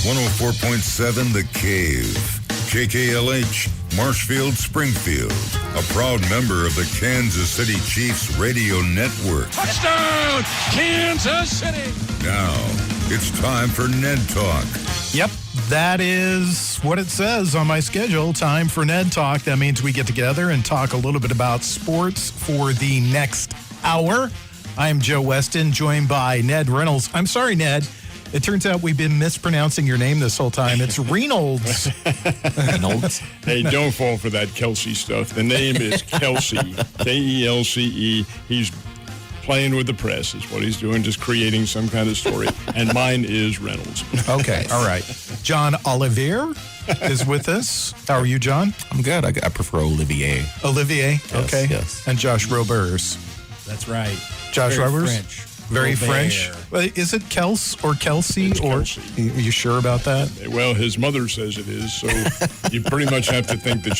104.7 The Cave. KKLH, Marshfield, Springfield. A proud member of the Kansas City Chiefs radio network. Touchdown, Kansas City! Now, it's time for Ned Talk. Yep, that is what it says on my schedule. Time for Ned Talk. That means we get together and talk a little bit about sports for the next hour. I'm Joe Westen, joined by Ned Reynolds. I'm sorry, Ned. It turns out we've been mispronouncing your name this whole time. It's Reynolds. Reynolds. Hey, don't fall for that Kelsey stuff. The name is Kelsey, K-E-L-C-E. He's playing with the press is what he's doing, just creating some kind of story. And mine is Reynolds. Okay, all right. John Olivier is with us. How are you, John? I'm good. I prefer Olivier. Olivier, Yes, okay. yes. And Josh Robers. That's right. Josh Very Robers? French. Very Robert. French. Well, is it Kels or Kelsey? It's or Kelsey. Are you sure about that? Well, his mother says it is, so you pretty much have to think that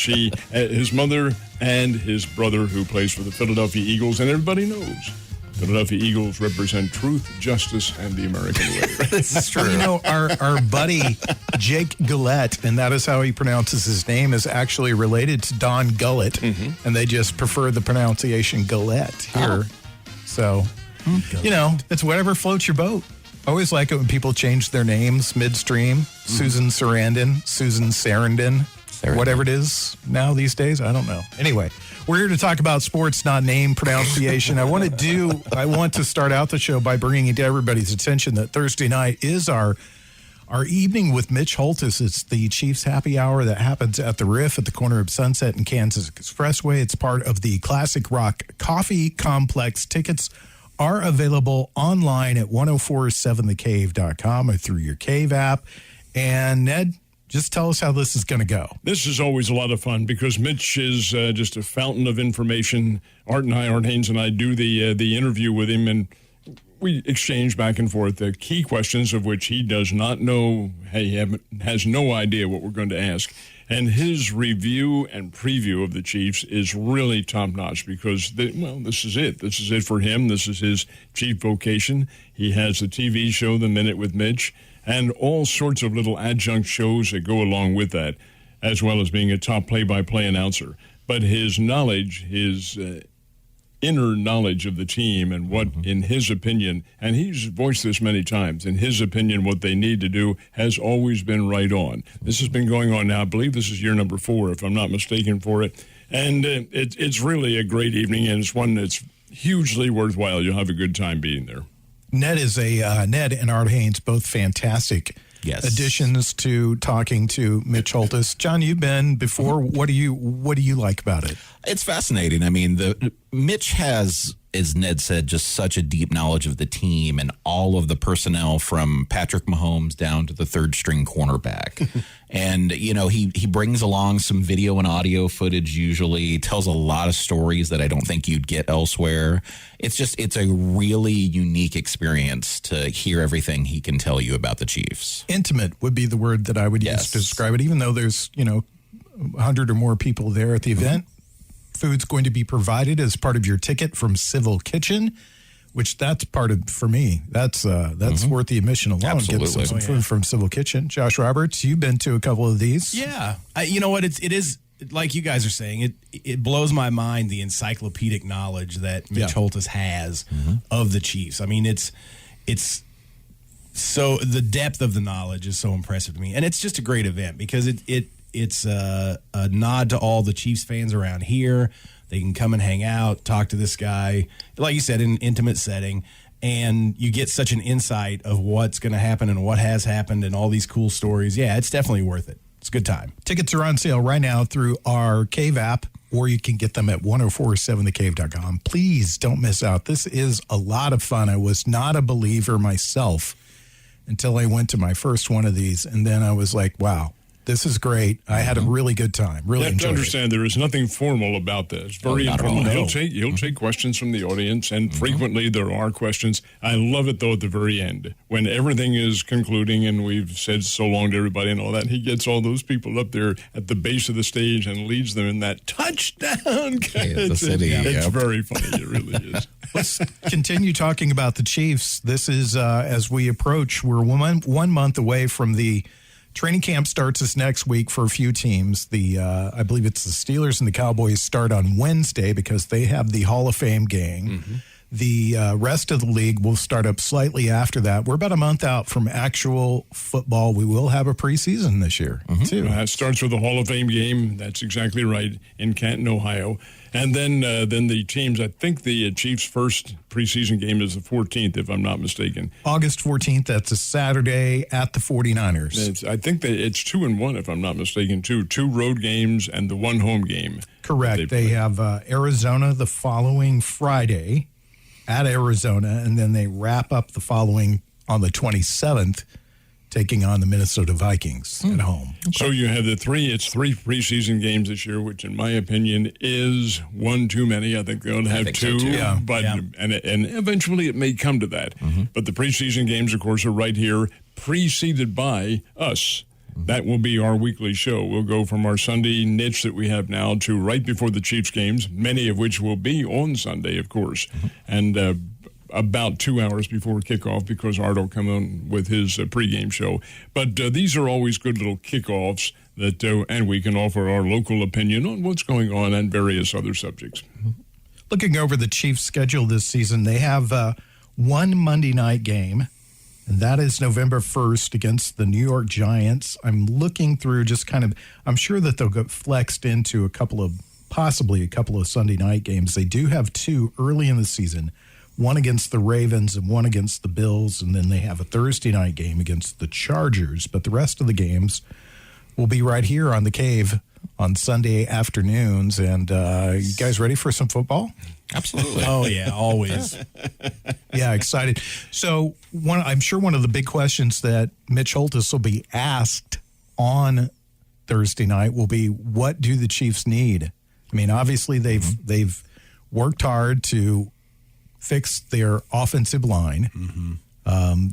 his mother and his brother, who plays for the Philadelphia Eagles, and everybody knows Philadelphia Eagles represent truth, justice, and the American way. This is true. You know, our buddy Jake Gullett, and that is how he pronounces his name, is actually related to Don Gullett, and they just prefer the pronunciation Gullett here. So, you know, it's whatever floats your boat. I always like it when people change their names midstream. Susan Sarandon, Susan Sarandon, whatever it is now these days. I don't know. Anyway, we're here to talk about sports, not name pronunciation. I want to start out the show by bringing to everybody's attention that Thursday night is our evening with Mitch Holtis. It's the Chiefs happy hour that happens at the Riff at the corner of Sunset and Kansas Expressway. It's part of the Classic Rock Coffee Complex. Tickets are available online at 1047thecave.com or through your Cave app. And Ned, just tell us how this is going to go. This is always a lot of fun because Mitch is just a fountain of information. Art Haynes and I do the interview with him, and we exchange back and forth the key questions of which he does not know. He has no idea what we're going to ask. And his review and preview of the Chiefs is really top-notch because, this is it. This is it for him. This is his chief vocation. He has the TV show, The Minute with Mitch, and all sorts of little adjunct shows that go along with that, as well as being a top play-by-play announcer. But his knowledge, his inner knowledge of the team and what, in his opinion, and he's voiced this many times, in his opinion, what they need to do has always been right on. This has been going on now. I believe this is year number 4, if I'm not mistaken, for it. And it's really a great evening, and it's one that's hugely worthwhile. You'll have a good time being there. Ned and Art Haynes, both fantastic additions to talking to Mitch Holtis. John, you've been before. What do you like about it? It's fascinating. I mean, Mitch has, as Ned said, just such a deep knowledge of the team and all of the personnel from Patrick Mahomes down to the third string cornerback. And, you know, he brings along some video and audio footage usually, tells a lot of stories that I don't think you'd get elsewhere. It's a really unique experience to hear everything he can tell you about the Chiefs. Intimate would be the word that I would use to describe it, even though there's, 100 or more people there at the event. Food's going to be provided as part of your ticket from Civil Kitchen, which that's for me. That's worth the admission alone. Absolutely. Get some food from Civil Kitchen. Josh Roberts, you've been to a couple of these. Yeah. You know what? It is, like you guys are saying, it blows my mind the encyclopedic knowledge that Mitch Holtis has of the Chiefs. I mean, it's so the depth of the knowledge is so impressive to me. And it's just a great event because it's a nod to all the Chiefs fans around here. They can come and hang out, talk to this guy, like you said, in an intimate setting, and you get such an insight of what's going to happen and what has happened and all these cool stories. Yeah, it's definitely worth it. It's a good time. Tickets are on sale right now through our Cave app, or you can get them at 1047thecave.com. Please don't miss out. This is a lot of fun. I was not a believer myself until I went to my first one of these, and then I was like, wow. This is great. I had a really good time. Really You have to enjoyed it. understand there is nothing formal about this. Very not at informal. all. He'll take questions from the audience, and frequently there are questions. I love it, though, at the very end. When everything is concluding and we've said so long to everybody and all that, he gets all those people up there at the base of the stage and leads them in that touchdown catch. Kansas City, It's yep. very funny. It really is. Let's continue talking about the Chiefs. This is, as we approach, we're 1 month away from the training camp starts this next week for a few teams. I believe it's the Steelers and the Cowboys start on Wednesday because they have the Hall of Fame game. The rest of the league will start up slightly after that. We're about a month out from actual football. We will have a preseason this year, too. It starts with the Hall of Fame game. That's exactly right, in Canton, Ohio. And then the teams, I think the Chiefs' first preseason game is the 14th, if I'm not mistaken. August 14th, that's a Saturday at the 49ers. I think that it's 2-1, if I'm not mistaken, too. 2 road games and the 1 home game. Correct. They have Arizona the following Friday at Arizona, and then they wrap up the following on the 27th, taking on the Minnesota Vikings at home. So you have it's 3 preseason games this year, which in my opinion is one too many. I think they'll have think so, 2, too. Yeah. but and eventually it may come to that. But the preseason games, of course, are right here, preceded by us. That will be our weekly show. We'll go from our Sunday niche that we have now to right before the Chiefs games, many of which will be on Sunday, of course, and about 2 hours before kickoff because Art will come on with his pregame show. But these are always good little kickoffs that, and we can offer our local opinion on what's going on and various other subjects. Looking over the Chiefs' schedule this season, they have one Monday night game, and that is November 1st against the New York Giants. I'm looking through I'm sure that they'll get flexed into possibly a couple of Sunday night games. They do have 2 early in the season, one against the Ravens and one against the Bills, and then they have a Thursday night game against the Chargers. But the rest of the games will be right here on the Cave on Sunday afternoons. And you guys ready for some football? Absolutely. Oh, yeah, always. Yeah, excited. So I'm sure one of the big questions that Mitch Holthus will be asked on Thursday night will be, what do the Chiefs need? I mean, obviously they've worked hard to fix their offensive line.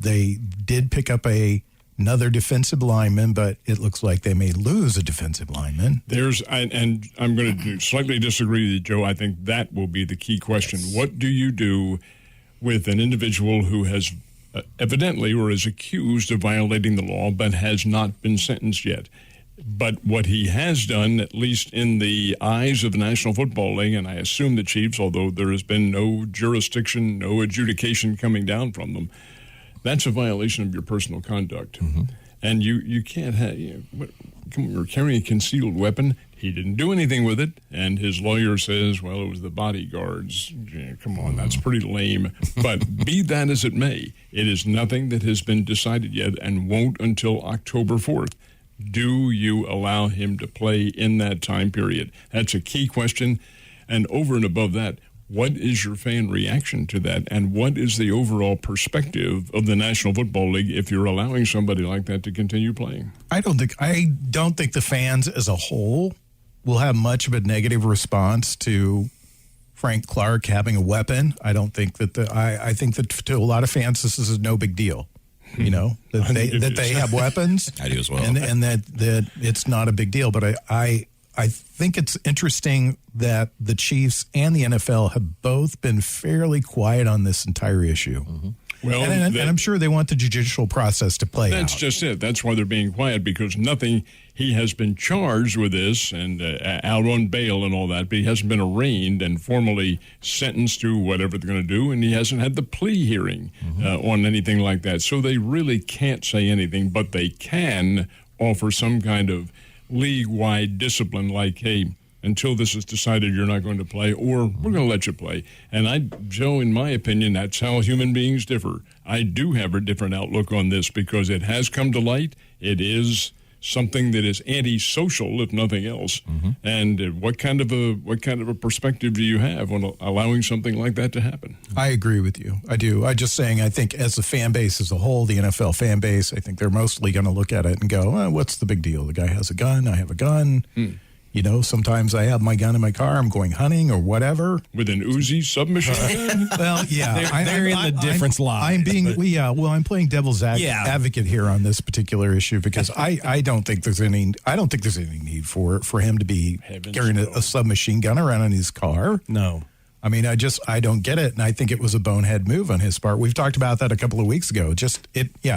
They did pick up another defensive lineman, but it looks like they may lose a defensive lineman. And I'm going to slightly disagree with you, Joe. I think that will be the key question. Yes. What do you do with an individual who has evidently or is accused of violating the law but has not been sentenced yet? But what he has done, at least in the eyes of the National Football League, and I assume the Chiefs, although there has been no jurisdiction, no adjudication coming down from them, that's a violation of your personal conduct. And you can't have, you're carrying a concealed weapon. He didn't do anything with it. And his lawyer says, well, it was the bodyguards. Yeah, come on, that's pretty lame. But be that as it may, it is nothing that has been decided yet and won't until October 4th. Do you allow him to play in that time period? That's a key question. And over and above that, what is your fan reaction to that? And what is the overall perspective of the National Football League if you're allowing somebody like that to continue playing? I don't think the fans as a whole will have much of a negative response to Frank Clark having a weapon. I don't think that I think that to a lot of fans this is no big deal. You know, that they have weapons. I do as well. And that it's not a big deal. But I think it's interesting that the Chiefs and the NFL have both been fairly quiet on this entire issue. Well, and I'm sure they want the judicial process to play out. That's just it. That's why they're being quiet, because he has been charged with this and out on bail and all that, but he hasn't been arraigned and formally sentenced to whatever they're going to do, and he hasn't had the plea hearing on anything like that. So they really can't say anything, but they can offer some kind of league-wide discipline like, hey, until this is decided, you're not going to play, or we're going to let you play. And Joe, in my opinion, that's how human beings differ. I do have a different outlook on this because it has come to light. It is something that is antisocial, if nothing else. And what kind of a perspective do you have on allowing something like that to happen? I agree with you. I do. I'm just saying, I think as the fan base as a whole, the NFL fan base, I think they're mostly going to look at it and go, what's the big deal? The guy has a gun. I have a gun. You know, sometimes I have my gun in my car. I'm going hunting or whatever. With an Uzi submachine gun? Well, yeah. They're in the difference line. I'm playing devil's advocate here on this particular issue because I don't think there's any need for him to be carrying a submachine gun around in his car. No. I mean, I don't get it, and I think it was a bonehead move on his part. We've talked about that a couple of weeks ago.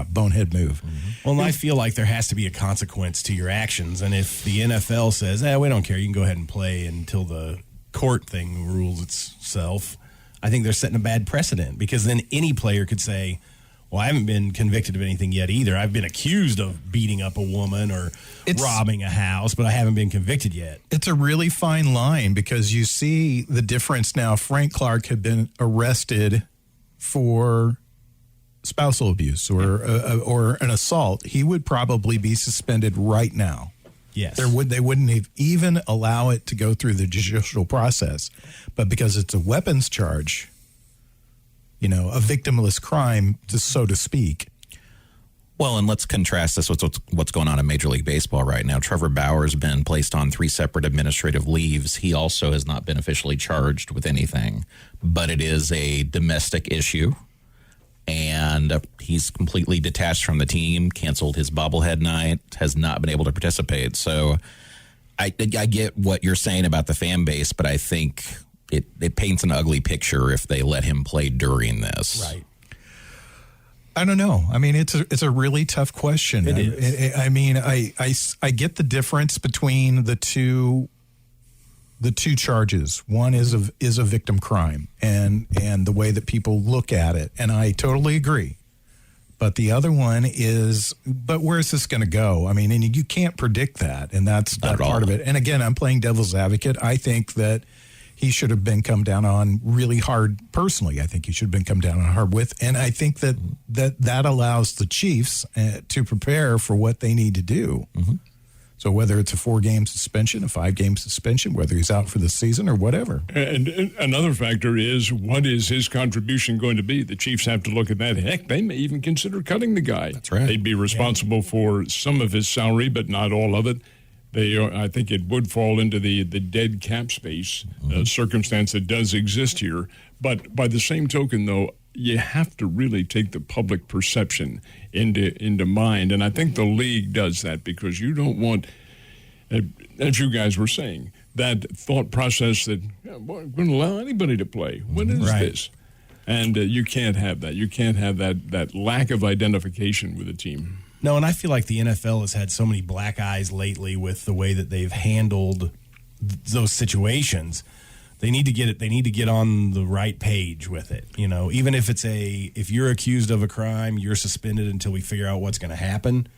Bonehead move. Well, and I feel like there has to be a consequence to your actions, and if the NFL says, we don't care, you can go ahead and play until the court thing rules itself, I think they're setting a bad precedent because then any player could say, well, I haven't been convicted of anything yet either. I've been accused of beating up a woman or robbing a house, but I haven't been convicted yet. It's a really fine line because you see the difference now. Frank Clark had been arrested for spousal abuse or an assault. He would probably be suspended right now. Yes. They wouldn't even allow it to go through the judicial process. But because it's a weapons charge, a victimless crime, so to speak. Well, and let's contrast this with what's going on in Major League Baseball right now. Trevor Bauer's been placed on 3 separate administrative leaves. He also has not been officially charged with anything, but it is a domestic issue. And he's completely detached from the team, canceled his bobblehead night, has not been able to participate. So I get what you're saying about the fan base, but I think it paints an ugly picture if they let him play during this. Right. I don't know. I mean, it's a really tough question. It is. I get the difference between the two charges. One is a victim crime and the way that people look at it, and I totally agree. But the other one is, but where's this going to go? I mean, and you can't predict that, and that's that part of it. And again, I'm playing devil's advocate. I think that he should have been come down on really hard personally. I think he should have been come down on hard with. And I think that allows the Chiefs to prepare for what they need to do. Mm-hmm. So whether it's a 4-game suspension, a 5-game suspension, whether he's out for the season or whatever. And another factor is, what is his contribution going to be? The Chiefs have to look at that. Heck, they may even consider cutting the guy. That's right. They'd be responsible for some of his salary, but not all of it. I think it would fall into the dead cap space circumstance that does exist here. But by the same token, though, you have to really take the public perception into mind. And I think the league does that because you don't want, as you guys were saying, that thought process that we're going to allow anybody to play. What is this? And you can't have that. You can't have that lack of identification with a team. No, and I feel like the NFL has had so many black eyes lately with the way that they've handled those situations. They need to get it. They need to get on the right page with it. You know, even if if you're accused of a crime, you're suspended until we figure out what's going to happen.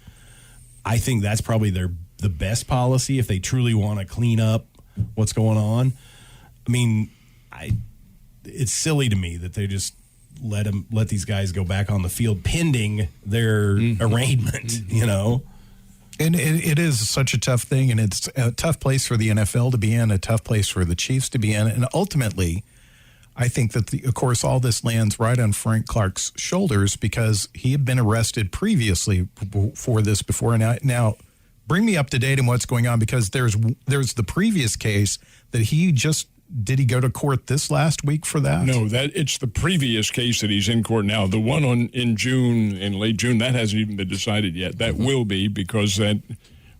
I think that's probably the best policy if they truly want to clean up what's going on. I mean, it's silly to me that they just let these guys go back on the field pending their arraignment, you know? And it is such a tough thing, and it's a tough place for the NFL to be in, a tough place for the Chiefs to be in. And ultimately, I think that, of course, all this lands right on Frank Clark's shoulders because he had been arrested previously for this before. Now, bring me up to date on what's going on because there's the previous case that did he go to court this last week for that? No, it's the previous case that he's in court now. The one in late June, that hasn't even been decided yet. That will be because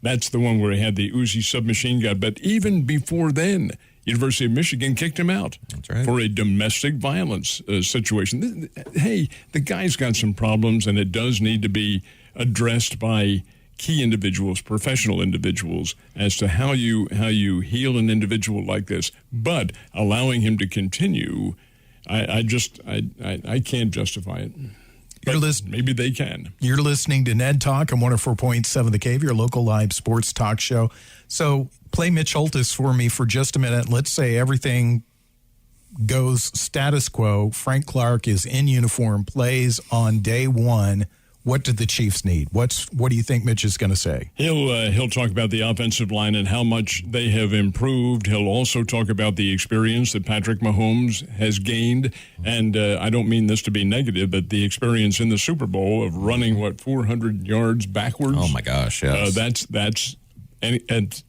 that's the one where he had the Uzi submachine gun. But even before then, University of Michigan kicked him out for a domestic violence situation. Hey, the guy's got some problems, and it does need to be addressed by key individuals, professional individuals, as to how you heal an individual like this. But allowing him to continue, I can't justify it. But maybe they can. You're listening to Ned Talk on 104.7 The Cave, your local live sports talk show. So play Mitch Holtis for me for just a minute. Let's say everything goes status quo. Frank Clark is in uniform, plays on day one. What do the Chiefs need? What do you think Mitch is going to say? He'll talk about the offensive line and how much they have improved. He'll also talk about the experience that Patrick Mahomes has gained, and I don't mean this to be negative, but the experience in the Super Bowl of running 400 yards backwards. Oh my gosh, yes. And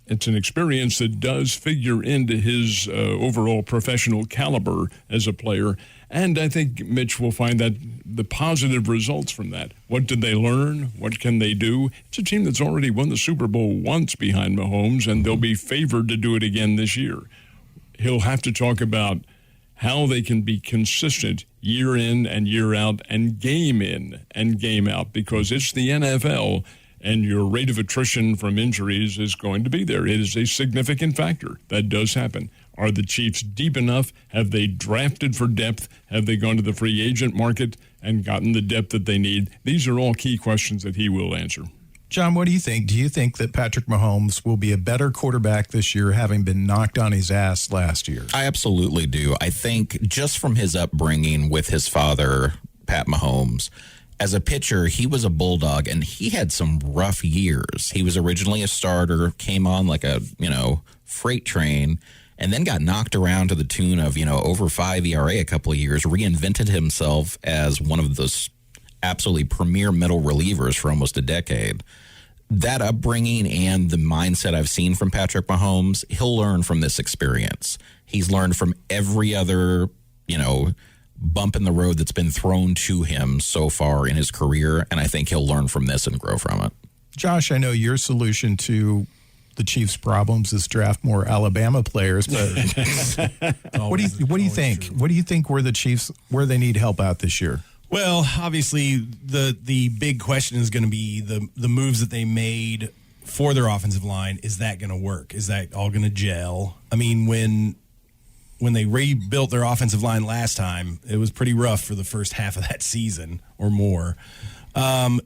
it's an experience that does figure into his overall professional caliber as a player. And I think Mitch will find that the positive results from that. What did they learn? What can they do? It's a team that's already won the Super Bowl once behind Mahomes, and they'll be favored to do it again this year. He'll have to talk about how they can be consistent year in and year out and game in and game out, because it's the NFL, and your rate of attrition from injuries is going to be there. It is a significant factor. That does happen. Are the Chiefs deep enough? Have they drafted for depth? Have they gone to the free agent market and gotten the depth that they need? These are all key questions that he will answer. John, what do you think? Do you think that Patrick Mahomes will be a better quarterback this year, having been knocked on his ass last year? I absolutely do. I think just from his upbringing with his father, Pat Mahomes, as a pitcher, he was a bulldog, and he had some rough years. He was originally a starter, came on like a, freight train, and then got knocked around to the tune of, over 5 ERA a couple of years, reinvented himself as one of those absolutely premier middle relievers for almost a decade. That upbringing and the mindset I've seen from Patrick Mahomes, he'll learn from this experience. He's learned from every other, bump in the road that's been thrown to him so far in his career, and I think he'll learn from this and grow from it. Josh, I know your solution to the Chiefs' problems is draft more Alabama players, but what do you think? True. What do you think where the Chiefs they need help out this year? Well, obviously the big question is going to be the moves that they made for their offensive line. Is that going to work? Is that all going to gel? I mean, when they rebuilt their offensive line last time, it was pretty rough for the first half of that season or more.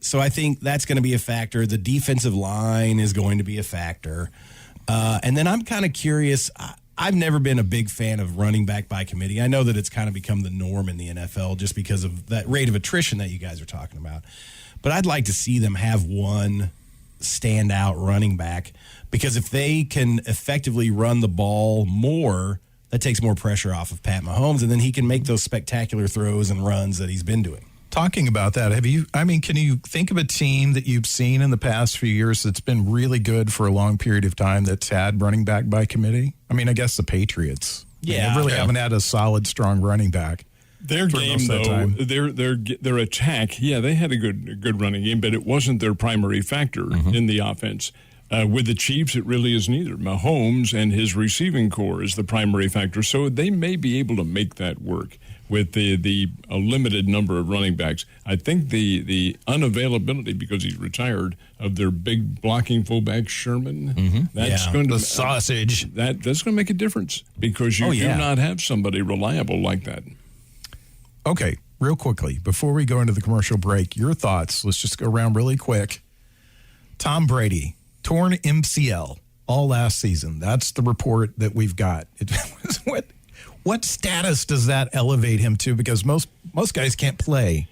So I think that's going to be a factor. The defensive line is going to be a factor. And then I'm kind of curious. I've never been a big fan of running back by committee. I know that it's kind of become the norm in the NFL just because of that rate of attrition that you guys are talking about. But I'd like to see them have one standout running back, because if they can effectively run the ball more, that takes more pressure off of Pat Mahomes, and then he can make those spectacular throws and runs that he's been doing. Talking about that, can you think of a team that you've seen in the past few years that's been really good for a long period of time that's had running back by committee? I mean, I guess the Patriots. Yeah. They really haven't had a solid, strong running back. Their game, though, their attack, they had a good running game, but it wasn't their primary factor in the offense. With the Chiefs, it really is neither. Mahomes and his receiving core is the primary factor, so they may be able to make that work with the limited number of running backs. I think the unavailability, because he's retired, of their big blocking fullback Sherman, that's going to the sausage. That's going to make a difference, because you do not have somebody reliable like that. Okay, real quickly, before we go into the commercial break, your thoughts. Let's just go around really quick. Tom Brady, torn MCL all last season. That's the report that we've got. What status does that elevate him to? Because most guys can't play.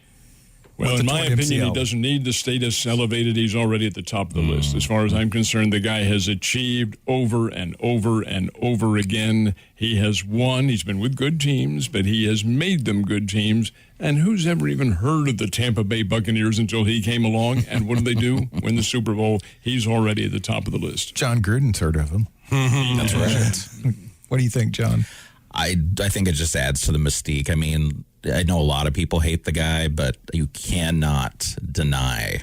Well, in my opinion, he doesn't need the status elevated. He's already at the top of the list. As far as I'm concerned, the guy has achieved over and over and over again. He has won. He's been with good teams, but he has made them good teams. And who's ever even heard of the Tampa Bay Buccaneers until he came along? And what do? Win the Super Bowl. He's already at the top of the list. John Gruden's heard of him. That's right. What do you think, John? I think it just adds to the mystique. I mean, I know a lot of people hate the guy, but you cannot deny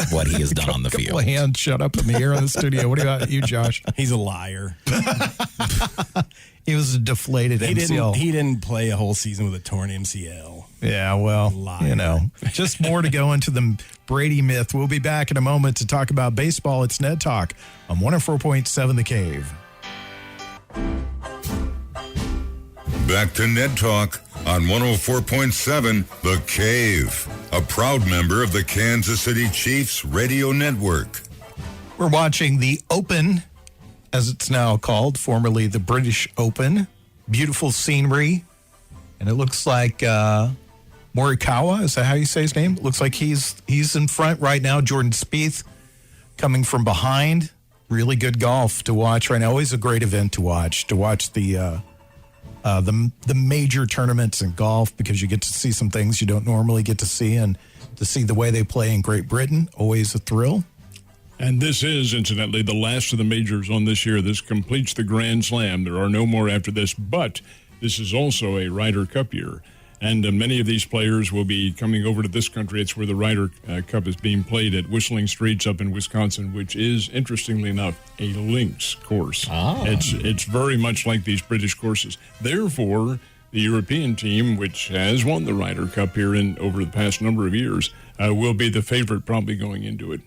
what he has done on the field. Couple of hands shut up in the air in the studio. What about you, Josh? He's a liar. He was a deflated MCL. He didn't play a whole season with a torn MCL. Yeah, well, just more to go into the Brady myth. We'll be back in a moment to talk about baseball. It's Ned Talk on 104.7 The Cave. Back to Ned Talk on 104.7 The Cave, a proud member of the Kansas City Chiefs radio network. We're watching the Open, as it's now called, formerly the British Open. Beautiful scenery. And it looks like Morikawa, is that how you say his name? Looks like he's in front right now. Jordan Spieth coming from behind. Really good golf to watch right now. Always a great event to watch the major tournaments in golf, because you get to see some things you don't normally get to see, and to see the way they play in Great Britain, always a thrill. And this is, incidentally, the last of the majors on this year. This completes the Grand Slam. There are no more after this, but this is also a Ryder Cup year. And many of these players will be coming over to this country. It's where the Ryder Cup is being played at Whistling Straits up in Wisconsin, which is, interestingly enough, a links course. It's very much like these British courses. Therefore, the European team, which has won the Ryder Cup here over the past number of years, will be the favorite probably going into it,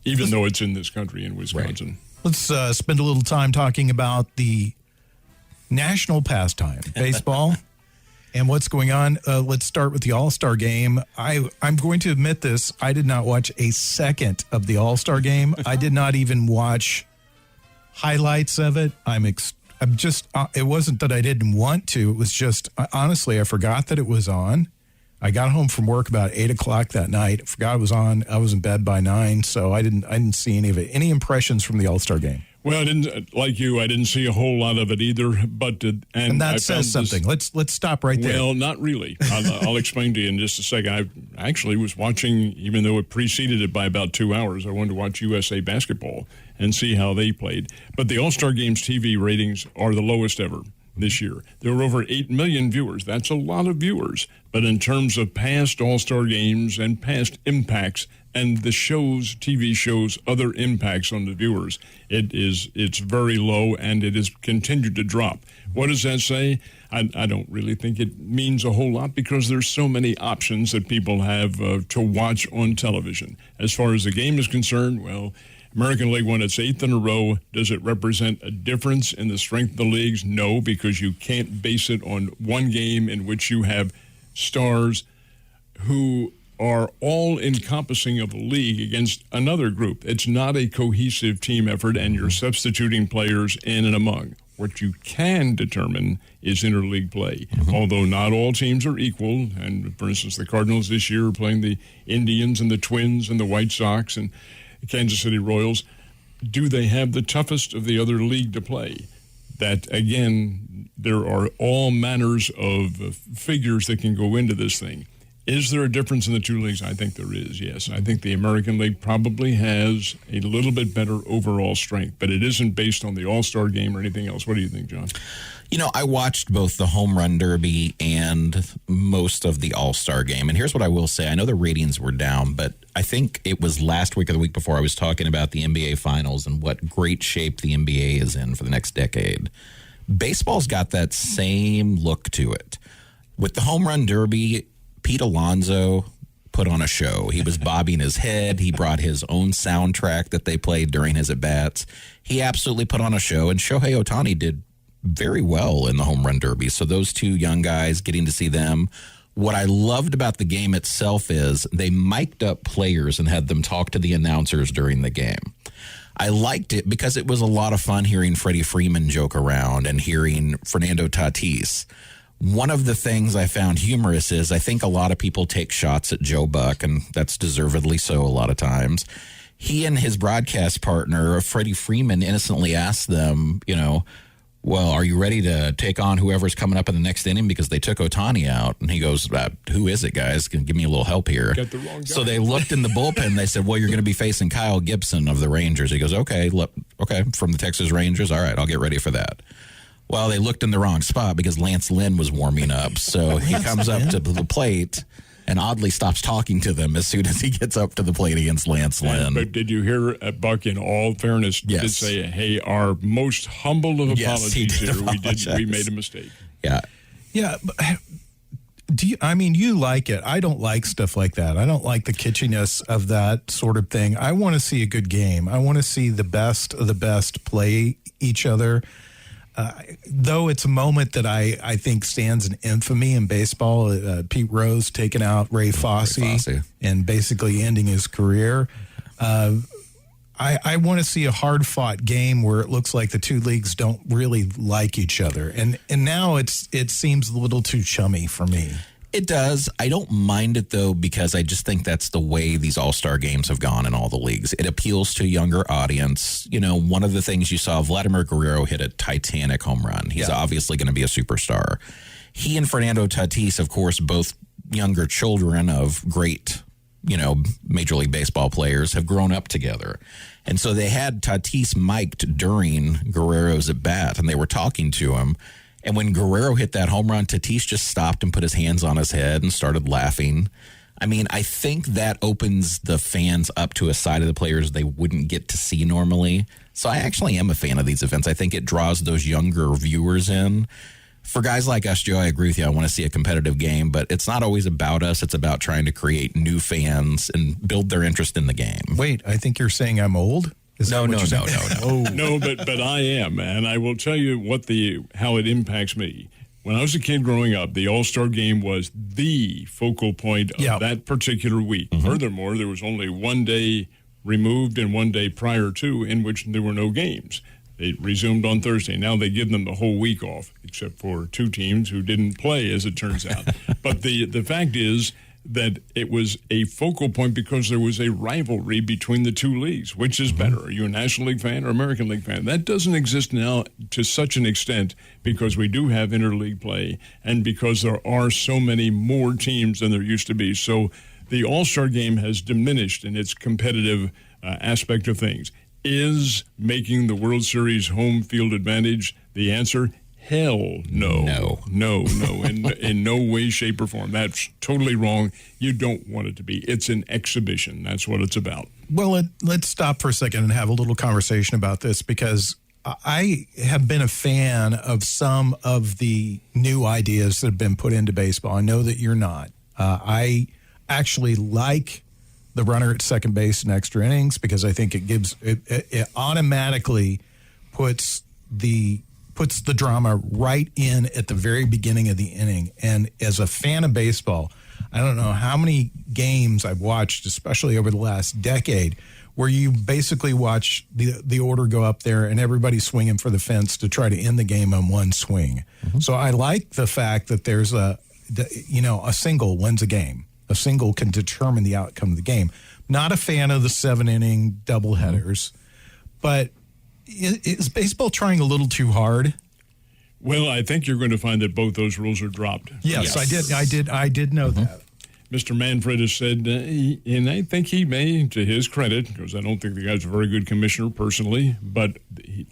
even though it's in this country in Wisconsin. Let's spend a little time talking about the national pastime, baseball. And what's going on? Let's start with the All-Star game. I'm going to admit this. I did not watch a second of the All-Star game. I did not even watch highlights of it. I'm just, it wasn't that I didn't want to. It was just, honestly, I forgot that it was on. I got home from work about 8 o'clock that night. I forgot it was on. I was in bed by 9, so I didn't see any of it. Any impressions from the All-Star game? Well, I didn't see a whole lot of it either, but and that says something. Let's stop right there. Well, not really. I'll explain to you in just a second. I actually was watching, even though it preceded it by about 2 hours. I wanted to watch USA basketball and see how they played. But the All-Star Game's TV ratings are the lowest ever this year. There were over 8 million viewers. That's a lot of viewers. But in terms of past All-Star Games and past impacts, and the shows, TV shows, other impacts on the viewers, it's very low, and it has continued to drop. What does that say? I don't really think it means a whole lot, because there's so many options that people have to watch on television. As far as the game is concerned, well, American League won its 8th in a row. Does it represent a difference in the strength of the leagues? No, because you can't base it on one game in which you have stars who are all encompassing of a league against another group. It's not a cohesive team effort, and you're substituting players in and among. What you can determine is interleague play, although not all teams are equal. And, for instance, the Cardinals this year are playing the Indians and the Twins and the White Sox and the Kansas City Royals. Do they have the toughest of the other league to play? That, again, there are all manners of figures that can go into this thing. Is there a difference in the two leagues? I think there is, yes. I think the American League probably has a little bit better overall strength, but it isn't based on the All-Star game or anything else. What do you think, John? You know, I watched both the Home Run Derby and most of the All-Star game, and here's what I will say. I know the ratings were down, but I think it was last week or the week before I was talking about the NBA Finals and what great shape the NBA is in for the next decade. Baseball's got that same look to it. With the Home Run Derby, Pete Alonso put on a show. He was bobbing his head. He brought his own soundtrack that they played during his at-bats. He absolutely put on a show, and Shohei Ohtani did very well in the Home Run Derby. So those two young guys, getting to see them. What I loved about the game itself is they mic'd up players and had them talk to the announcers during the game. I liked it because it was a lot of fun hearing Freddie Freeman joke around and hearing Fernando Tatis. One of the things I found humorous is I think a lot of people take shots at Joe Buck, and that's deservedly so a lot of times. He and his broadcast partner, Freddie Freeman, innocently asked them, well, are you ready to take on whoever's coming up in the next inning because they took Ohtani out? And he goes, who is it, guys? Give me a little help here. Got the wrong guy. So they looked in the bullpen. They said, well, you're going to be facing Kyle Gibson of the Rangers. He goes, okay, from the Texas Rangers. All right, I'll get ready for that. Well, they looked in the wrong spot because Lance Lynn was warming up. So he comes up to the plate and oddly stops talking to them as soon as he gets up to the plate against Lance Lynn. But did you hear Buck, in all fairness, did say, hey, our most humble of apologies here. We made a mistake. Yeah. Yeah. You like it. I don't like stuff like that. I don't like the kitschiness of that sort of thing. I want to see a good game. I want to see the best of the best play each other. Though it's a moment that I think stands in infamy in baseball, Pete Rose taking out Ray Fosse and basically ending his career. I want to see a hard-fought game where it looks like the two leagues don't really like each other. And now it seems a little too chummy for me. It does. I don't mind it, though, because I just think that's the way these all-star games have gone in all the leagues. It appeals to a younger audience. You know, one of the things you saw, Vladimir Guerrero hit a titanic home run. He's obviously going to be a superstar. He and Fernando Tatis, of course, both younger children of great, you know, Major League Baseball players, have grown up together. And so they had Tatis mic'd during Guerrero's at-bat, and they were talking to him. And when Guerrero hit that home run, Tatis just stopped and put his hands on his head and started laughing. I mean, I think that opens the fans up to a side of the players they wouldn't get to see normally. So I actually am a fan of these events. I think it draws those younger viewers in. For guys like us, Joe, I agree with you. I want to see a competitive game, but it's not always about us. It's about trying to create new fans and build their interest in the game. Wait, I think you're saying I'm old? No. No, but I am, and I will tell you how it impacts me. When I was a kid growing up, the All-Star Game was the focal point of that particular week. Mm-hmm. Furthermore, there was only one day removed and one day prior to in which there were no games. They resumed on Thursday. Now they give them the whole week off, except for two teams who didn't play, as it turns out. But the fact is that it was a focal point because there was a rivalry between the two leagues. Which is better? Are you a National League fan or American League fan? That doesn't exist now to such an extent because we do have interleague play and because there are so many more teams than there used to be. So the All-Star Game has diminished in its competitive aspect of things. Is making the World Series home field advantage the answer? Hell no. No. In no way, shape, or form. That's totally wrong. You don't want it to be. It's an exhibition. That's what it's about. Well, let's stop for a second and have a little conversation about this because I have been a fan of some of the new ideas that have been put into baseball. I know that you're not. I actually like the runner at second base in extra innings because I think it automatically puts the drama right in at the very beginning of the inning. And as a fan of baseball, I don't know how many games I've watched, especially over the last decade, where you basically watch the order go up there and everybody's swinging for the fence to try to end the game on one swing. Mm-hmm. So I like the fact that there's a single wins a game. A single can determine the outcome of the game. Not a fan of the 7-inning doubleheaders, but is baseball trying a little too hard? Well, I think you're going to find that both those rules are dropped. Yes. I did know that. Mr. Manfred has said, and I think he may, to his credit, because I don't think the guy's a very good commissioner personally, but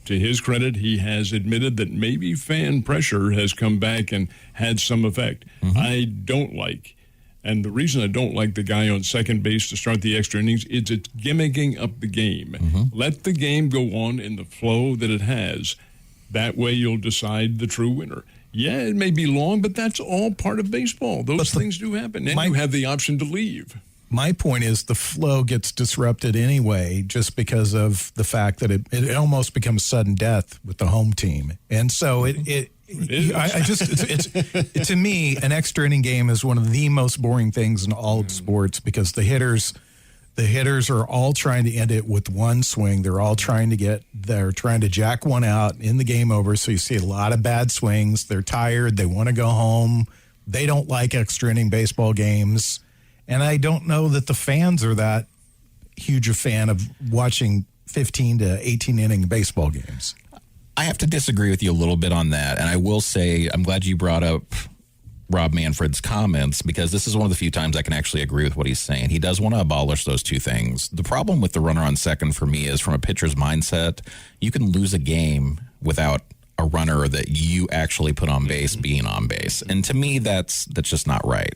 to his credit, he has admitted that maybe fan pressure has come back and had some effect. Mm-hmm. I don't like. And the reason I don't like the guy on second base to start the extra innings is it's gimmicking up the game. Mm-hmm. Let the game go on in the flow that it has. That way you'll decide the true winner. Yeah, it may be long, but that's all part of baseball. Those things do happen. And you have the option to leave. My point is the flow gets disrupted anyway just because of the fact that it almost becomes sudden death with the home team. And so to me, an extra inning game is one of the most boring things in all of sports because the hitters are all trying to end it with one swing. They're all trying to jack one out in the game over. So you see a lot of bad swings. They're tired. They want to go home. They don't like extra inning baseball games. And I don't know that the fans are that huge a fan of watching 15 to 18 inning baseball games. I have to disagree with you a little bit on that. And I will say, I'm glad you brought up Rob Manfred's comments because this is one of the few times I can actually agree with what he's saying. He does want to abolish those two things. The problem with the runner on second for me is from a pitcher's mindset, you can lose a game without a runner that you actually put on base being on base. And to me, that's just not right.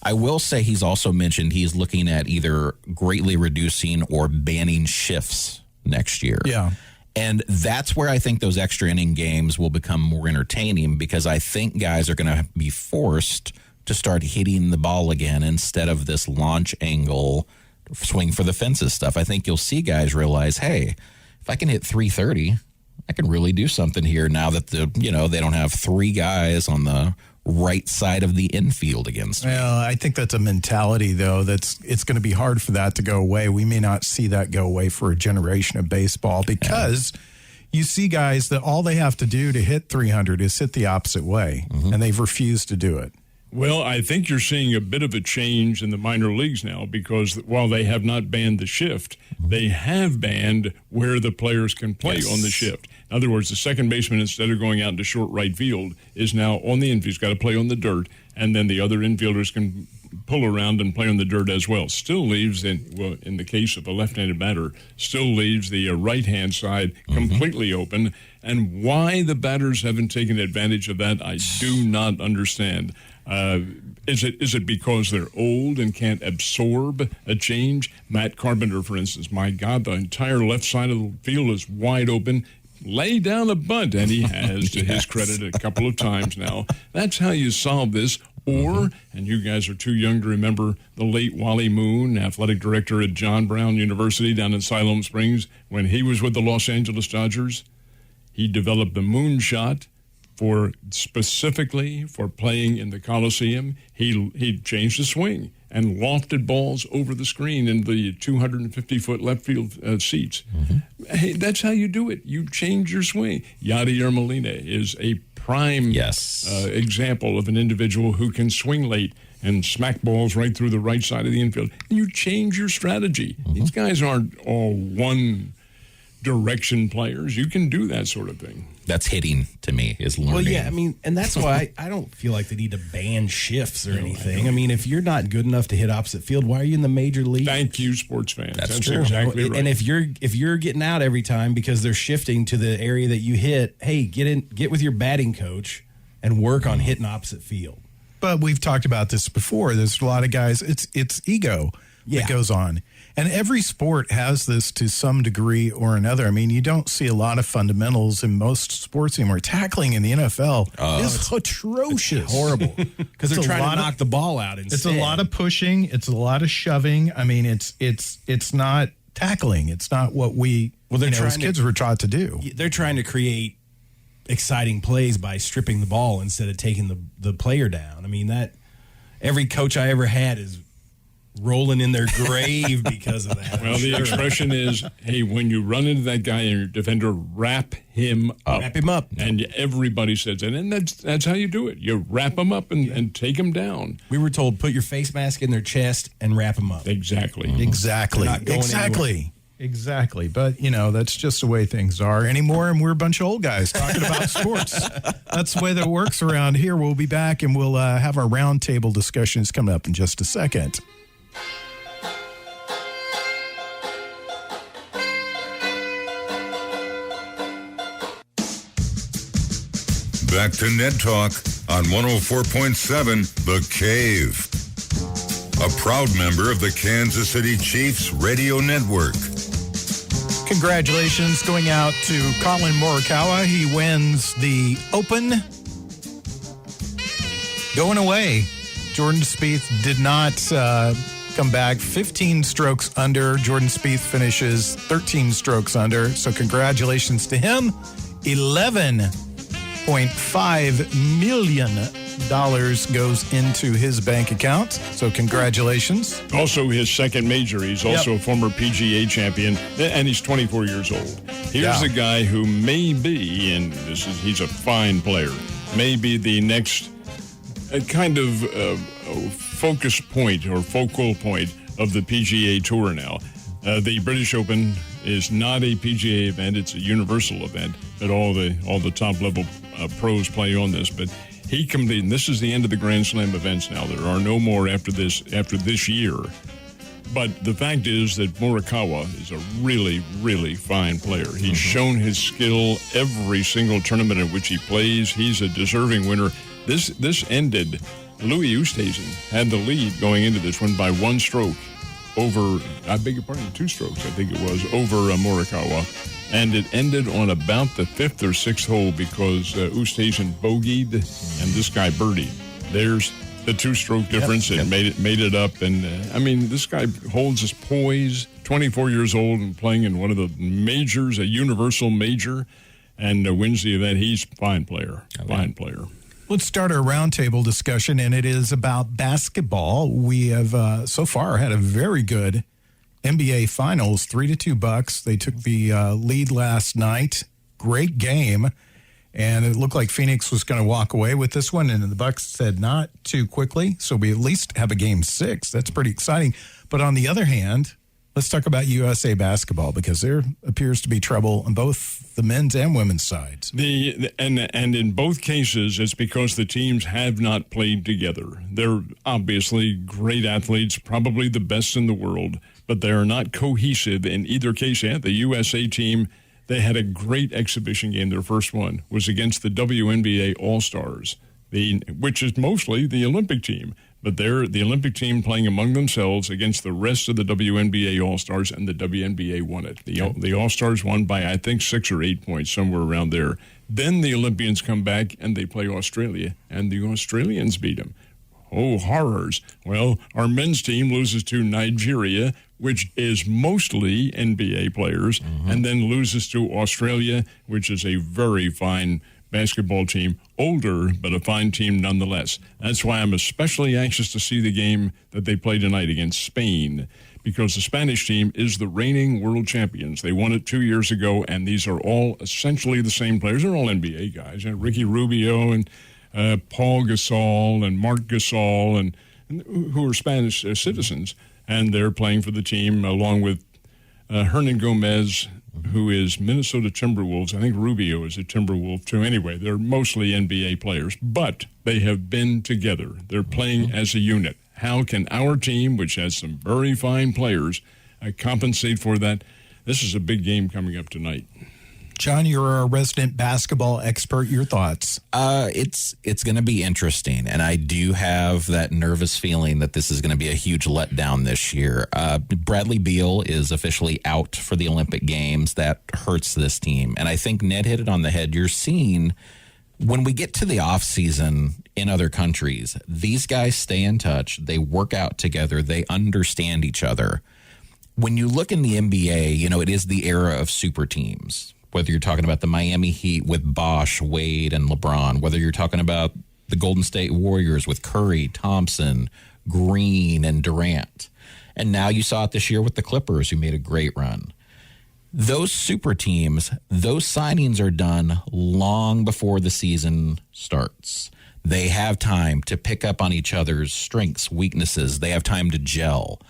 I will say he's also mentioned he's looking at either greatly reducing or banning shifts next year. Yeah. And that's where I think those extra inning games will become more entertaining because I think guys are going to be forced to start hitting the ball again instead of this launch angle swing for the fences stuff. I think you'll see guys realize, hey, if I can hit 330, I can really do something here now that they don't have three guys on the right side of the infield against me. Well, I think that's a mentality, though, it's going to be hard for that to go away. We may not see that go away for a generation of baseball because you see guys that all they have to do to hit 300 is hit the opposite way, and they've refused to do it. Well, I think you're seeing a bit of a change in the minor leagues now because while they have not banned the shift, they have banned where the players can play on the shift. In other words, the second baseman, instead of going out into short right field, is now on the infield. He's got to play on the dirt, and then the other infielders can pull around and play on the dirt as well. Still leaves, in the case of a left-handed batter, still leaves the right-hand side completely open. And why the batters haven't taken advantage of that, I do not understand. Is it because they're old and can't absorb a change? Matt Carpenter, for instance, my God, the entire left side of the field is wide open. Lay down a bunt, and he has, to his credit, a couple of times now. That's how you solve this. Or, and you guys are too young to remember the late Wally Moon, athletic director at John Brown University down in Siloam Springs, when he was with the Los Angeles Dodgers. He developed the moonshot specifically for playing in the Coliseum. He changed the swing and lofted balls over the screen in the 250-foot left field seats. Hey, that's how you do it. You change your swing. Yadier Molina is a prime example of an individual who can swing late and smack balls right through the right side of the infield. You change your strategy. These guys aren't all one direction players. You can do that sort of thing. That's hitting to me, is learning. Well, yeah, I mean, and that's why I don't feel like they need to ban shifts or anything. I mean, if you're not good enough to hit opposite field, why are you in the major league? Thank you, sports fans. That's true. Exactly right. And if you're getting out every time because they're shifting to the area that you hit, hey, get with your batting coach and work on hitting opposite field. But we've talked about this before. There's a lot of guys, it's ego that goes on. And every sport has this to some degree or another. I mean, you don't see a lot of fundamentals in most sports anymore. Tackling in the NFL is atrocious. It's horrible. Because they're trying to knock the ball out instead. It's a lot of pushing. It's a lot of shoving. I mean, it's not tackling. It's not what we as kids were taught to do. They're trying to create exciting plays by stripping the ball instead of taking the player down. I mean, that every coach I ever had is rolling in their grave because of that. Well, the expression is, hey, when you run into that guy and your defender, wrap him up. Wrap him up. And everybody says it. And that's how you do it. You wrap him up and take him down. We were told, put your face mask in their chest and wrap them up. Exactly. Exactly. Exactly. But, that's just the way things are anymore. And we're a bunch of old guys talking about sports. That's the way that works around here. We'll be back and we'll have our roundtable discussions coming up in just a second. Back to Ned Talk on 104.7 The Cave. A proud member of the Kansas City Chiefs Radio Network. Congratulations going out to Colin Morikawa. He wins the Open. Going away. Jordan Spieth did not come back. 15 strokes under. Jordan Spieth finishes 13 strokes under. So congratulations to him. $11.5 million goes into his bank account. So congratulations. Also his second major. He's also a former PGA champion, and he's 24 years old. Here's a guy who may be, and he's a fine player, may be the next kind of focus point or focal point of the PGA Tour now. The British Open is not a PGA event; it's a universal event. But all the top level pros play on this. But he completed. And this is the end of the Grand Slam events now. There are no more after this year. But the fact is that Morikawa is a really, really fine player. He's shown his skill every single tournament in which he plays. He's a deserving winner. This ended. Louis Oosthuizen had the lead going into this one by one stroke over, I beg your pardon, 2 strokes, I think it was, over Morikawa. And it ended on about the 5th or 6th hole because Oosthuizen bogeyed and this guy birdied. There's the 2-stroke difference. It made it up. And, this guy holds his poise, 24 years old and playing in one of the majors, a universal major, and wins the event. He's a fine player, fine player. Let's start our roundtable discussion, and it is about basketball. We have so far had a very good NBA Finals, 3-2 Bucks. They took the lead last night. Great game. And it looked like Phoenix was going to walk away with this one, and the Bucks said not too quickly. So we at least have a game 6. That's pretty exciting. But on the other hand, let's talk about USA basketball, because there appears to be trouble on both the men's and women's sides. And in both cases, it's because the teams have not played together. They're obviously great athletes, probably the best in the world, but they are not cohesive in either case. Yeah, the USA team, they had a great exhibition game. Their first one was against the WNBA All-Stars, which is mostly the Olympic team. But they're the Olympic team playing among themselves against the rest of the WNBA All-Stars, and the WNBA won it. The All-Stars won by, I think, 6 or 8 points, somewhere around there. Then the Olympians come back, and they play Australia, and the Australians beat them. Oh, horrors. Well, our men's team loses to Nigeria, which is mostly NBA players, and then loses to Australia, which is a very fine basketball team, older, but a fine team nonetheless. That's why I'm especially anxious to see the game that they play tonight against Spain, because the Spanish team is the reigning world champions. They won it 2 years ago, and these are all essentially the same players. They're all NBA guys. Ricky Rubio and Paul Gasol and Marc Gasol, and who are Spanish citizens, and they're playing for the team along with Hernan Gomez, who is Minnesota Timberwolves. I think Rubio is a Timberwolf too. Anyway, they're mostly NBA players, but they have been together. They're playing as a unit. How can our team, which has some very fine players, compensate for that? This is a big game coming up tonight. John, you're a resident basketball expert. Your thoughts? It's going to be interesting, and I do have that nervous feeling that this is going to be a huge letdown this year. Bradley Beal is officially out for the Olympic Games. That hurts this team, and I think Ned hit it on the head. You're seeing when we get to the off season in other countries, these guys stay in touch. They work out together. They understand each other. When you look in the NBA, it is the era of super teams. Whether you're talking about the Miami Heat with Bosh, Wade, and LeBron, whether you're talking about the Golden State Warriors with Curry, Thompson, Green, and Durant. And now you saw it this year with the Clippers, who made a great run. Those super teams, those signings are done long before the season starts. They have time to pick up on each other's strengths, weaknesses. They have time to gel.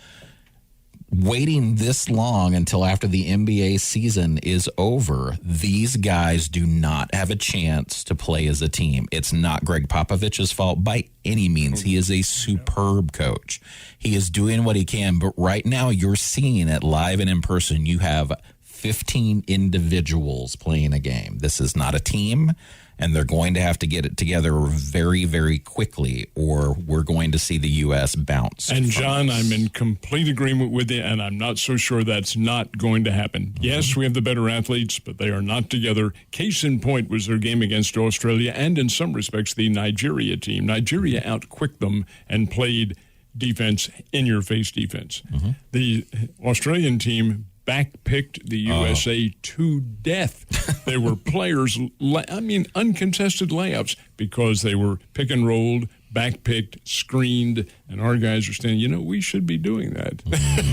Waiting this long until after the NBA season is over, these guys do not have a chance to play as a team. It's not Greg Popovich's fault by any means. He is a superb coach. He is doing what he can, but right now you're seeing it live and in person. You have 15 individuals playing a game. This is not a team, and they're going to have to get it together very, very quickly, or we're going to see the U.S. bounce. And, John, I'm in complete agreement with you, and I'm not so sure that's not going to happen. Yes, we have the better athletes, but they are not together. Case in point was their game against Australia, and in some respects, the Nigeria team. Nigeria outquicked them and played defense, in-your-face defense. The Australian team backpicked the USA to death. They were players, uncontested layups, because they were pick and rolled, backpicked, screened, and our guys are saying, we should be doing that.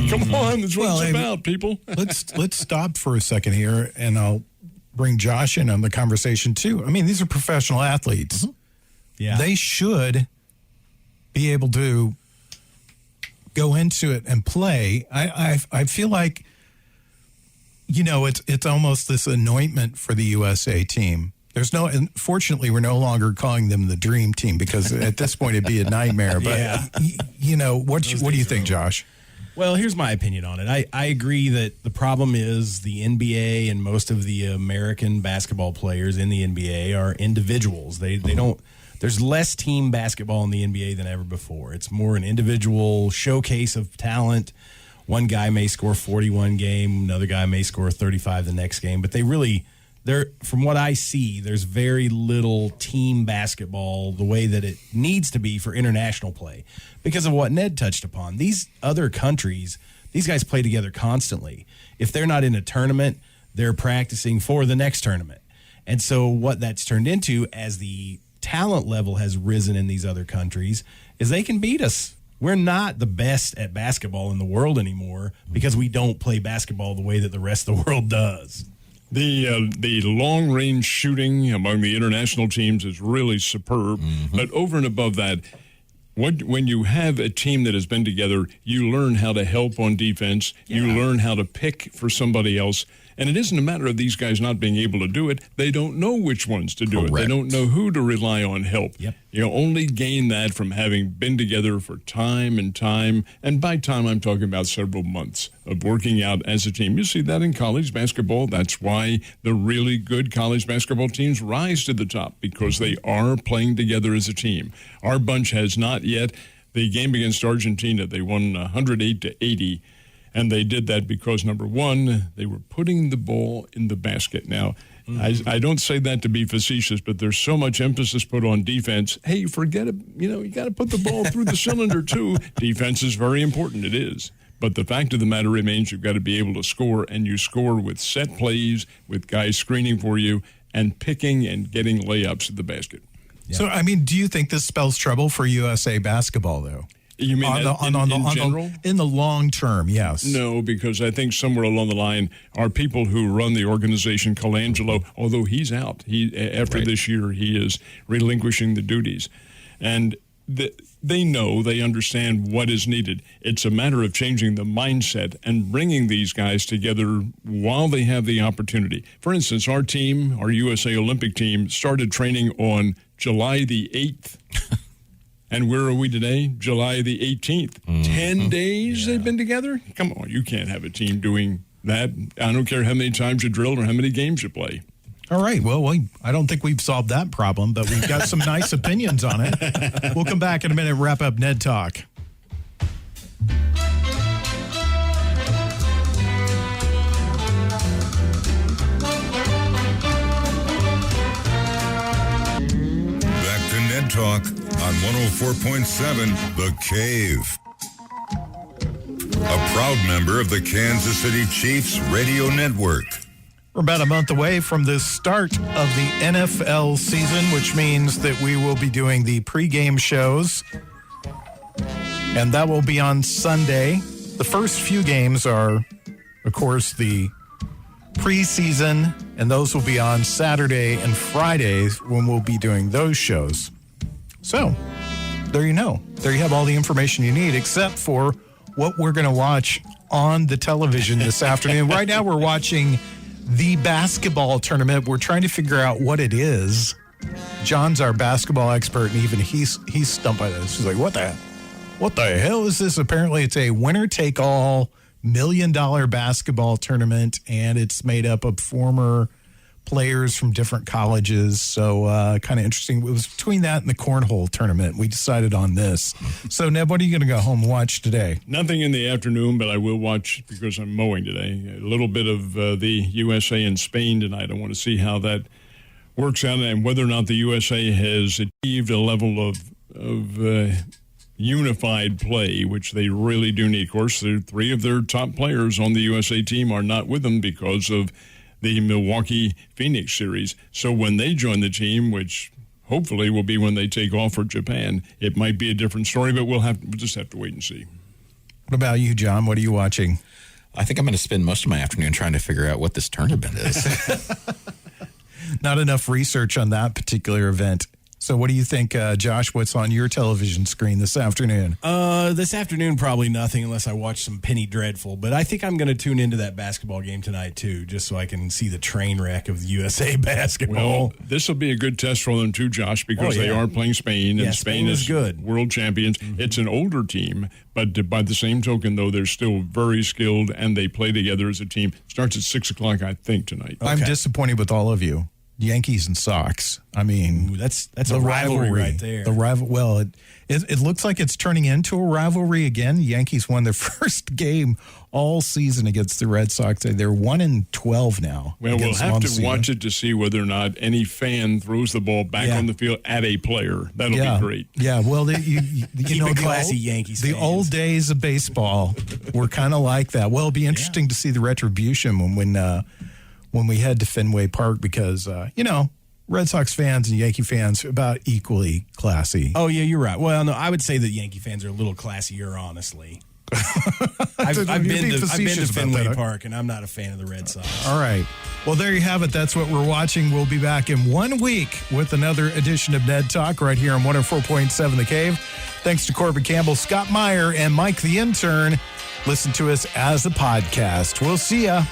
Come on, that's what it's about, people. Let's stop for a second here, and I'll bring Josh in on the conversation too. These are professional athletes. Yeah, they should be able to go into it and play. I feel like, it's almost this anointment for the USA team. Fortunately, we're no longer calling them the dream team, because at this point it'd be a nightmare. But, what do you think, Josh? Well, here's my opinion on it. I agree that the problem is the NBA and most of the American basketball players in the NBA are individuals. They don't. There's less team basketball in the NBA than ever before. It's more an individual showcase of talent. One guy may score 41 game, another guy may score 35 the next game, but from what I see, there's very little team basketball the way that it needs to be for international play, because of what Ned touched upon. These other countries, these guys play together constantly. If they're not in a tournament, they're practicing for the next tournament. And so what that's turned into, as the talent level has risen in these other countries, is they can beat us. We're not the best at basketball in the world anymore because we don't play basketball the way that the rest of the world does. The long range shooting among the international teams is really superb. But over and above that, when you have a team that has been together, you learn how to help on defense. You learn how to pick for somebody else. And it isn't a matter of these guys not being able to do it. They don't know which ones to do it. They don't know who to rely on help. You only gain that from having been together for time and time. And by time, I'm talking about several months of working out as a team. You see that in college basketball. That's why the really good college basketball teams rise to the top, because they are playing together as a team. Our bunch has not yet. The game against Argentina, they won 108-80. And they did that because, number one, they were putting the ball in the basket. Now, I don't say that to be facetious, but there's so much emphasis put on defense. Hey, forget it. You got to put the ball through the cylinder, too. Defense is very important. It is. But the fact of the matter remains, you've got to be able to score, and you score with set plays, with guys screening for you, and picking and getting layups at the basket. So, I mean, do you think this spells trouble for USA basketball, though? You mean in general? In the long term, yes. No, because I think somewhere along the line, our people who run the organization, Colangelo, although he's out, after this year, he is relinquishing the duties. And they know, they understand what is needed. It's a matter of changing the mindset and bringing these guys together while they have the opportunity. For instance, our team, our USA Olympic team, started training on July the 8th. And where are we today? July the 18th. 10 days they've been together? Come on, you can't have a team doing that. I don't care how many times you drill or how many games you play. All right. Well, I don't think we've solved that problem, but we've got some nice opinions on it. We'll come back in a minute and wrap up Ned Talk. Back to Ned Talk on 104.7 The Cave. A proud member of the Kansas City Chiefs Radio Network. We're about a month away from the start of the NFL season, which means that we will be doing the pregame shows, and that will be on Sunday. The first few games are, of course, the preseason, and those will be on Saturday and Fridays when we'll be doing those shows. So, there you know. There you have all the information you need, except for what we're going to watch on the television this afternoon. Right now, we're watching the basketball tournament. We're trying to figure out what it is. John's our basketball expert, and even he's stumped by this. He's like, what the hell is this? Apparently, it's a winner-take-all $1 million basketball tournament, and it's made up of former players from different colleges. So kind of interesting. It was between that and the cornhole tournament. We decided on this. So, Ned, what are you going to go home and watch today? Nothing in the afternoon, but I will watch, because I'm mowing today, a little bit of the USA and Spain tonight. I want to see how that works out and whether or not the USA has achieved a level of unified play, which they really do need. Of course, three of their top players on the USA team are not with them because of the Milwaukee-Phoenix series. So when they join the team, which hopefully will be when they take off for Japan, it might be a different story, but we'll just have to wait and see. What about you, John? What are you watching? I think I'm going to spend most of my afternoon trying to figure out what this tournament is. Not enough research on that particular event. So what do you think, Josh, what's on your television screen this afternoon? This afternoon, probably nothing unless I watch some Penny Dreadful. But I think I'm going to tune into that basketball game tonight, too, just so I can see the train wreck of USA basketball. Well, this will be a good test for them, too, Josh, because they are playing Spain, and Spain is good. World champions. Mm-hmm. It's an older team, but by the same token, though, they're still very skilled, and they play together as a team. Starts at 6 o'clock, I think, tonight. Okay. I'm disappointed with all of you. Yankees and Sox. I mean, that's a rivalry right there. The rival. Well, it looks like it's turning into a rivalry again. The Yankees won their first game all season against the Red Sox. They're 1-12 now. Well, we'll have to watch it to see whether or not any fan throws the ball back on the field at a player. That'll be great. Yeah. Well, you know, classy Yankees. The old days of baseball were kind of like that. Well, it'll be interesting to see the retribution when we head to Fenway Park, because, Red Sox fans and Yankee fans are about equally classy. Oh, yeah, you're right. Well, no, I would say that Yankee fans are a little classier, honestly. I've been to facetious about Fenway that. Park, and I'm not a fan of the Red Sox. All right. Well, there you have it. That's what we're watching. We'll be back in 1 week with another edition of Ned Talk right here on 104.7 The Cave. Thanks to Corbin Campbell, Scott Meyer, and Mike the Intern. Listen to us as a podcast. We'll see ya.